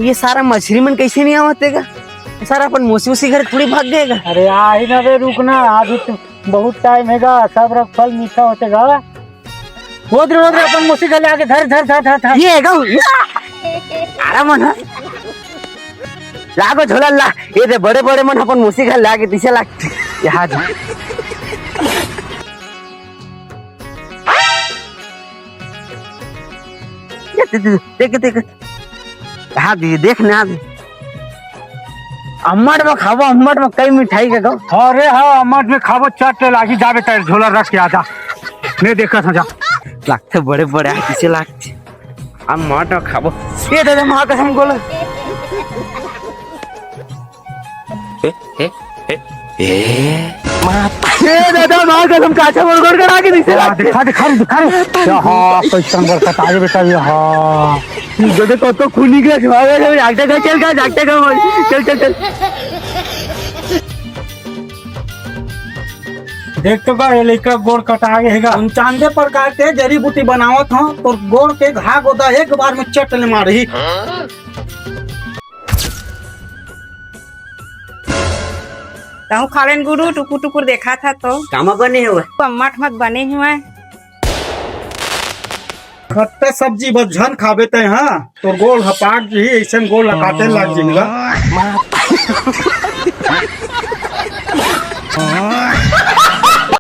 ये सारा मछली मन कैसे नहीं आवतेगा? सारा अपन मोसी उसी घर थोड़ी भाग गएगा। अरे आ ही ना रे, रुकना अभी तो बहुत टाइम हैगा, सब रख फल मीठा होतेगा। वो अपन मोसी गले आके धर धर धर धर धर। ये हैगा अरे मन लागो झोला ला, ये दे बड़े बड़े मन अपन मोसी घर लाके दिशा लागते यहाँ जा। देख देख हाँ दी देख ना दी अम्मट में खाबो, अम्मट में कई मिठाई के गो। अरे हाँ अम्मट में खाबो, चट लागी जाबे तेरे झोला रख के आजा। मैं देखा था जा लागते बड़े बड़े किसे लागते अम्मट में खाबो। ये दादा माँ कसम बोला दादा माँ कसम काचा बोल कर आगे दिसे लागते। दिखा दिखा दिखा हाँ कैसा बरकत आगे बेटा। ये हाँ जो कत खूनी गया जागते का चल का जागते का चल चल चल। देख तो ये लड़का गोड़ कटा गएगा। 95 प्रकार के जड़ी बूटी बनावत हो तो गोड़ के घा गोदा एक बार में चट ले मारही। ताऊ खालन गुरु टुकुर टुकुर देखा था तो कामा बने हुए अम्मट मत बने हुए। खट्टा सब्जी बझन खाबे ते हाँ तो गोड़ हपाट जी ऐसे में गोड़ लगाते लग जिंगा।